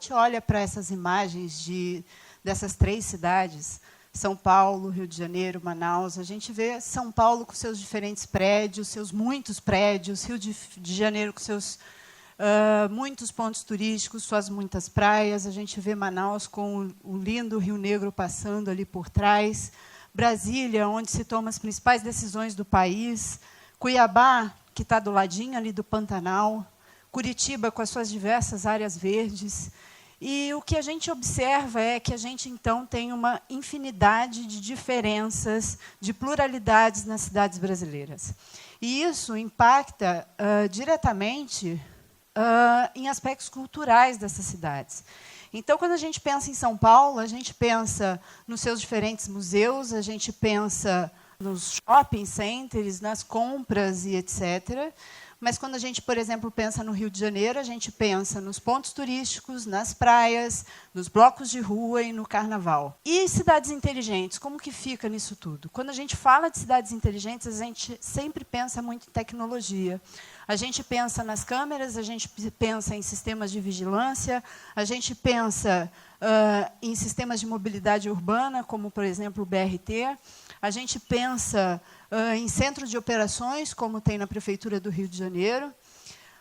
gente olha para essas imagens dessas 3 cidades, São Paulo, Rio de Janeiro, Manaus, a gente vê São Paulo com seus diferentes prédios, seus muitos prédios, Rio de Janeiro com seus muitos pontos turísticos, suas muitas praias, a gente vê Manaus com o lindo Rio Negro passando ali por trás, Brasília, onde se tomam as principais decisões do país, Cuiabá, que está do ladinho ali do Pantanal, Curitiba, com as suas diversas áreas verdes. E o que a gente observa é que a gente, então, tem uma infinidade de diferenças, de pluralidades nas cidades brasileiras. E isso impacta diretamente em aspectos culturais dessas cidades. Então, quando a gente pensa em São Paulo, a gente pensa nos seus diferentes museus, a gente pensa nos shopping centers, nas compras e etc. Mas, quando a gente, por exemplo, pensa no Rio de Janeiro, a gente pensa nos pontos turísticos, nas praias, nos blocos de rua e no carnaval. E cidades inteligentes, como que fica nisso tudo? Quando a gente fala de cidades inteligentes, a gente sempre pensa muito em tecnologia. A gente pensa nas câmeras, a gente pensa em sistemas de vigilância, a gente pensa em sistemas de mobilidade urbana, como, por exemplo, o BRT. A gente pensa em centros de operações, como tem na Prefeitura do Rio de Janeiro.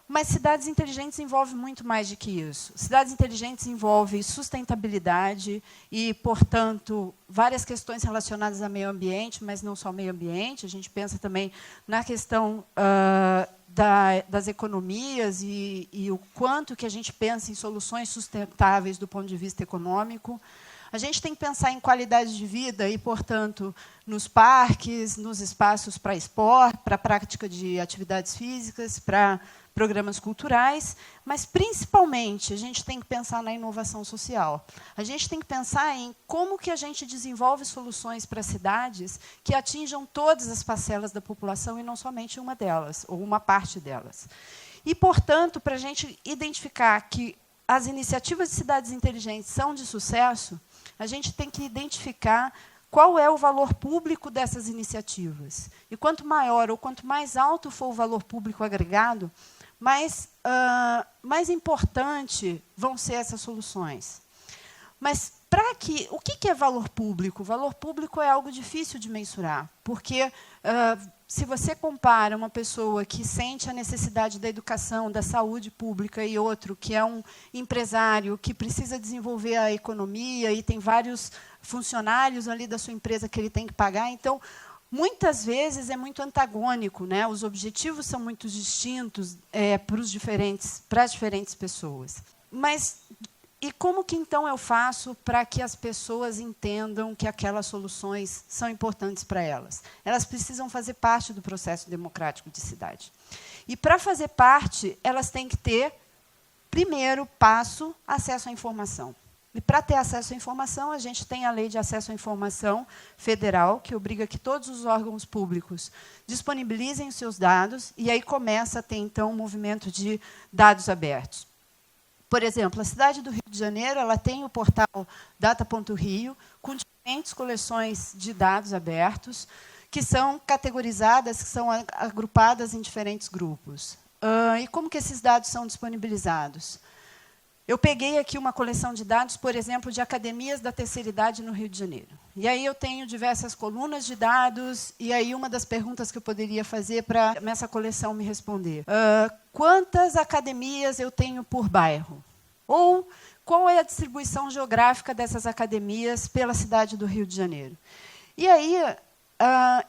Mas cidades inteligentes envolvem muito mais do que isso. Cidades inteligentes envolvem sustentabilidade e, portanto, várias questões relacionadas ao meio ambiente, mas não só ao meio ambiente. A gente pensa também na questão das economias e o quanto que a gente pensa em soluções sustentáveis do ponto de vista econômico. A gente tem que pensar em qualidade de vida e, portanto, nos parques, nos espaços para esporte, para a prática de atividades físicas, para programas culturais, mas, principalmente, a gente tem que pensar na inovação social. A gente tem que pensar em como que a gente desenvolve soluções para cidades que atinjam todas as parcelas da população e não somente uma delas, ou uma parte delas. E, portanto, para a gente identificar que as iniciativas de cidades inteligentes são de sucesso, a gente tem que identificar qual é o valor público dessas iniciativas. E quanto maior ou quanto mais alto for o valor público agregado, mais importante vão ser essas soluções. Mas o que é valor público? Valor público é algo difícil de mensurar, porque se você compara uma pessoa que sente a necessidade da educação, da saúde pública, e outro que é um empresário que precisa desenvolver a economia e tem vários funcionários ali da sua empresa que ele tem que pagar, então, muitas vezes é muito antagônico, né? Os objetivos são muito distintos para as diferentes pessoas. Mas e como que, então, eu faço para que as pessoas entendam que aquelas soluções são importantes para elas? Elas precisam fazer parte do processo democrático de cidade. E, para fazer parte, elas têm que ter, primeiro passo, acesso à informação. E, para ter acesso à informação, a gente tem a Lei de Acesso à Informação Federal, que obriga que todos os órgãos públicos disponibilizem os seus dados, e aí começa a ter, então, um movimento de dados abertos. Por exemplo, a cidade do Rio de Janeiro ela tem o portal Data.Rio, com diferentes coleções de dados abertos, que são categorizadas, que são agrupadas em diferentes grupos. E como que esses dados são disponibilizados? Eu peguei aqui uma coleção de dados, por exemplo, de academias da terceira idade no Rio de Janeiro. E aí eu tenho diversas colunas de dados, e aí uma das perguntas que eu poderia fazer para essa coleção me responder. Quantas academias eu tenho por bairro? Ou qual é a distribuição geográfica dessas academias pela cidade do Rio de Janeiro? E aí,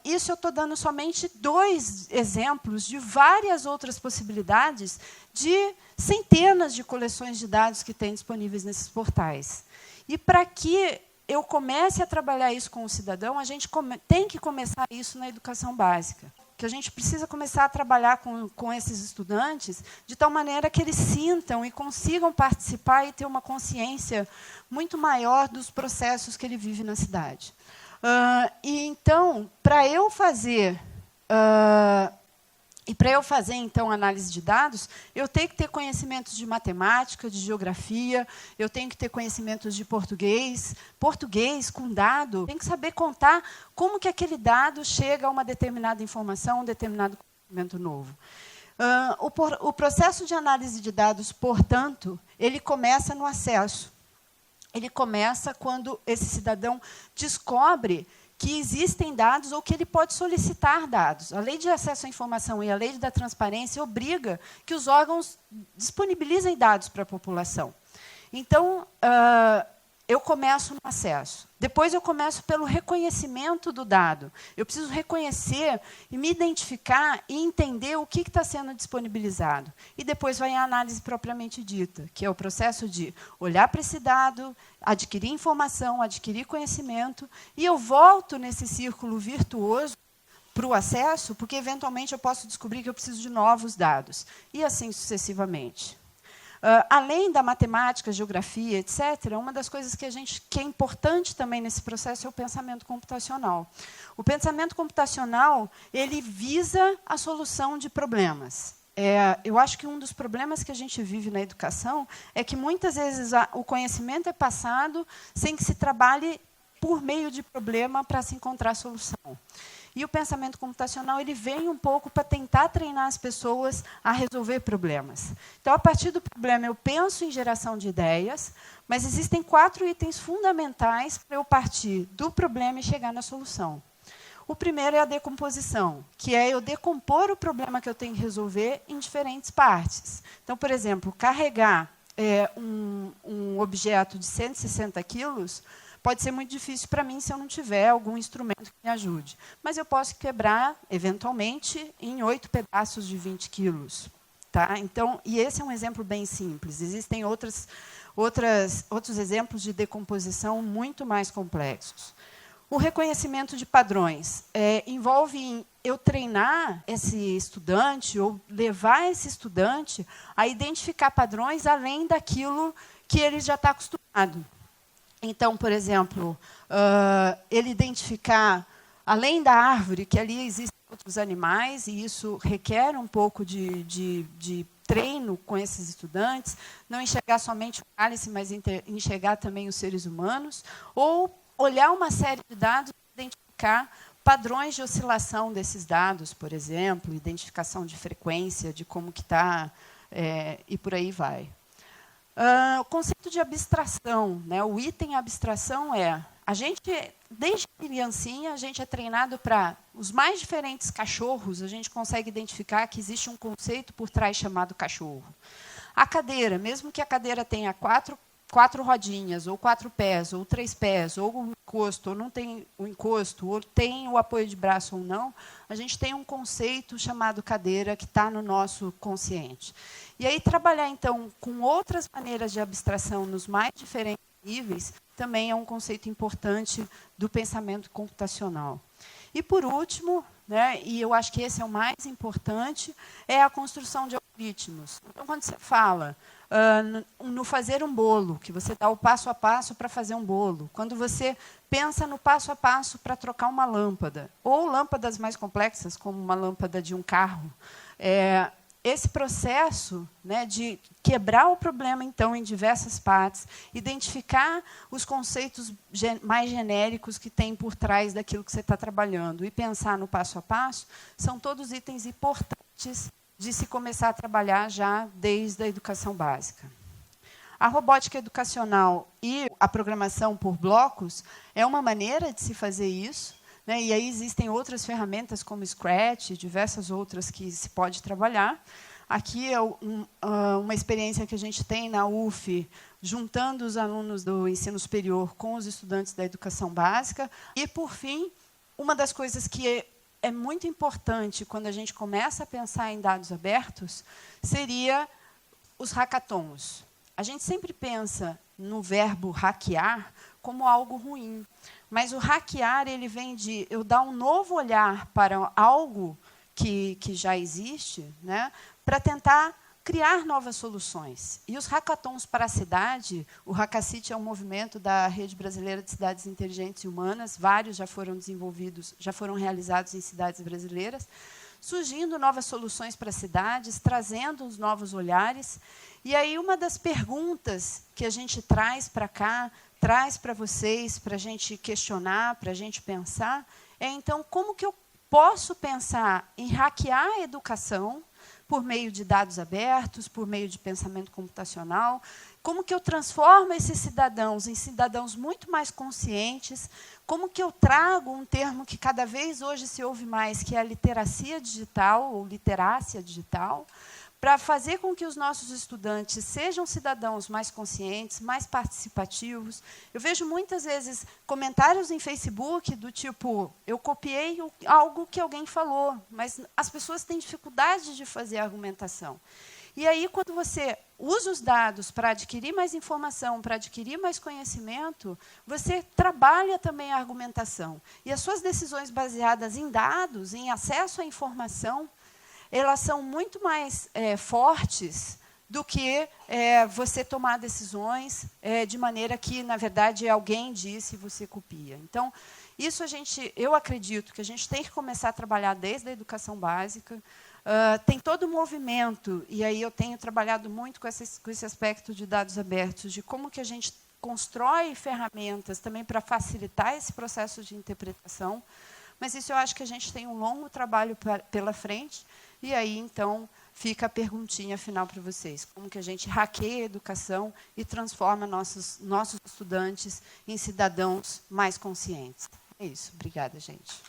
isso eu estou dando somente 2 exemplos de várias outras possibilidades de centenas de coleções de dados que tem disponíveis nesses portais. E para que eu comece a trabalhar isso com o cidadão, a gente tem que começar isso na educação básica. Que a gente precisa começar a trabalhar com esses estudantes de tal maneira que eles sintam e consigam participar e ter uma consciência muito maior dos processos que ele vive na cidade. E, então, para eu fazer então, análise de dados, eu tenho que ter conhecimentos de matemática, de geografia, eu tenho que ter conhecimentos de português com dado, tenho que saber contar como que aquele dado chega a uma determinada informação, um determinado conhecimento novo. O processo de análise de dados, portanto, ele começa no acesso. Ele começa quando esse cidadão descobre que existem dados ou que ele pode solicitar dados. A Lei de Acesso à Informação e a Lei da Transparência obriga que os órgãos disponibilizem dados para a população. Então, eu começo no acesso. Depois, eu começo pelo reconhecimento do dado. Eu preciso reconhecer e me identificar e entender o que está sendo disponibilizado. E depois vai a análise propriamente dita, que é o processo de olhar para esse dado, adquirir informação, adquirir conhecimento, e eu volto nesse círculo virtuoso para o acesso, porque, eventualmente, eu posso descobrir que eu preciso de novos dados, e assim sucessivamente. Além da matemática, geografia, etc., uma das coisas que é importante também nesse processo é o pensamento computacional. O pensamento computacional ele visa a solução de problemas. Eu acho que um dos problemas que a gente vive na educação é que, muitas vezes, o conhecimento é passado sem que se trabalhe por meio de problema para se encontrar solução. E o pensamento computacional ele vem um pouco para tentar treinar as pessoas a resolver problemas. Então, a partir do problema, eu penso em geração de ideias, mas existem 4 itens fundamentais para eu partir do problema e chegar na solução. O primeiro é a decomposição, que é eu decompor o problema que eu tenho que resolver em diferentes partes. Então, por exemplo, carregar um objeto de 160 quilos pode ser muito difícil para mim se eu não tiver algum instrumento que me ajude. Mas eu posso quebrar, eventualmente, em 8 pedaços de 20 quilos. Tá? Então, e esse é um exemplo bem simples. Existem outros exemplos de decomposição muito mais complexos. O reconhecimento de padrões envolve eu treinar esse estudante ou levar esse estudante a identificar padrões além daquilo que ele já está acostumado. Então, por exemplo, ele identificar, além da árvore, que ali existem outros animais, e isso requer um pouco de treino com esses estudantes, não enxergar somente o cálice, mas enxergar também os seres humanos, ou olhar uma série de dados e identificar padrões de oscilação desses dados, por exemplo, identificação de frequência, de como que está, e por aí vai. O conceito de abstração, né? O item abstração a gente, desde criancinha, a gente é treinado para os mais diferentes cachorros, a gente consegue identificar que existe um conceito por trás chamado cachorro. A cadeira, mesmo que a cadeira tenha quatro rodinhas, ou 4 pés, ou 3 pés, ou um encosto, ou não tem o encosto, ou tem o apoio de braço ou não, a gente tem um conceito chamado cadeira que está no nosso consciente. E aí, trabalhar, então, com outras maneiras de abstração nos mais diferentes níveis, também é um conceito importante do pensamento computacional. E, por último, né, e eu acho que esse é o mais importante, é a construção de algoritmos. Então, quando você fala no fazer um bolo, que você dá o passo a passo para fazer um bolo, quando você pensa no passo a passo para trocar uma lâmpada, ou lâmpadas mais complexas, como uma lâmpada de um carro, esse processo, né, de quebrar o problema, então, em diversas partes, identificar os conceitos mais genéricos que tem por trás daquilo que você está trabalhando e pensar no passo a passo, são todos itens importantes de se começar a trabalhar já desde a educação básica. A robótica educacional e a programação por blocos é uma maneira de se fazer isso, né? E aí existem outras ferramentas como Scratch, diversas outras que se pode trabalhar. Aqui é uma experiência que a gente tem na UF, juntando os alunos do ensino superior com os estudantes da educação básica. E, por fim, uma das coisas que é muito importante quando a gente começa a pensar em dados abertos seria os hackathons. A gente sempre pensa no verbo hackear como algo ruim, mas o hackear ele vem de eu dar um novo olhar para algo que já existe, né, para tentar criar novas soluções. E os hackathons para a cidade, o Hackacity é um movimento da Rede Brasileira de Cidades Inteligentes e Humanas, vários já foram desenvolvidos, já foram realizados em cidades brasileiras, surgindo novas soluções para as cidades, trazendo os novos olhares. E aí uma das perguntas que a gente traz para cá, traz para vocês, para a gente questionar, para a gente pensar, então, como que eu posso pensar em hackear a educação por meio de dados abertos, por meio de pensamento computacional? Como que eu transformo esses cidadãos em cidadãos muito mais conscientes? Como que eu trago um termo que cada vez hoje se ouve mais, que é a literacia digital, ou literácia digital, para fazer com que os nossos estudantes sejam cidadãos mais conscientes, mais participativos? Eu vejo muitas vezes comentários em Facebook do tipo, eu copiei algo que alguém falou, mas as pessoas têm dificuldade de fazer a argumentação. E aí, quando você usa os dados para adquirir mais informação, para adquirir mais conhecimento, você trabalha também a argumentação. E as suas decisões baseadas em dados, em acesso à informação, elas são muito mais fortes do que você tomar decisões de maneira que, na verdade, alguém disse e você copia. Então, isso eu acredito que a gente tem que começar a trabalhar desde a educação básica. Tem todo um movimento, e aí eu tenho trabalhado muito com esse aspecto de dados abertos, de como que a gente constrói ferramentas também para facilitar esse processo de interpretação. Mas isso eu acho que a gente tem um longo trabalho pela frente. E aí, então, fica a perguntinha final para vocês. Como que a gente hackeia a educação e transforma nossos estudantes em cidadãos mais conscientes? É isso. Obrigada, gente.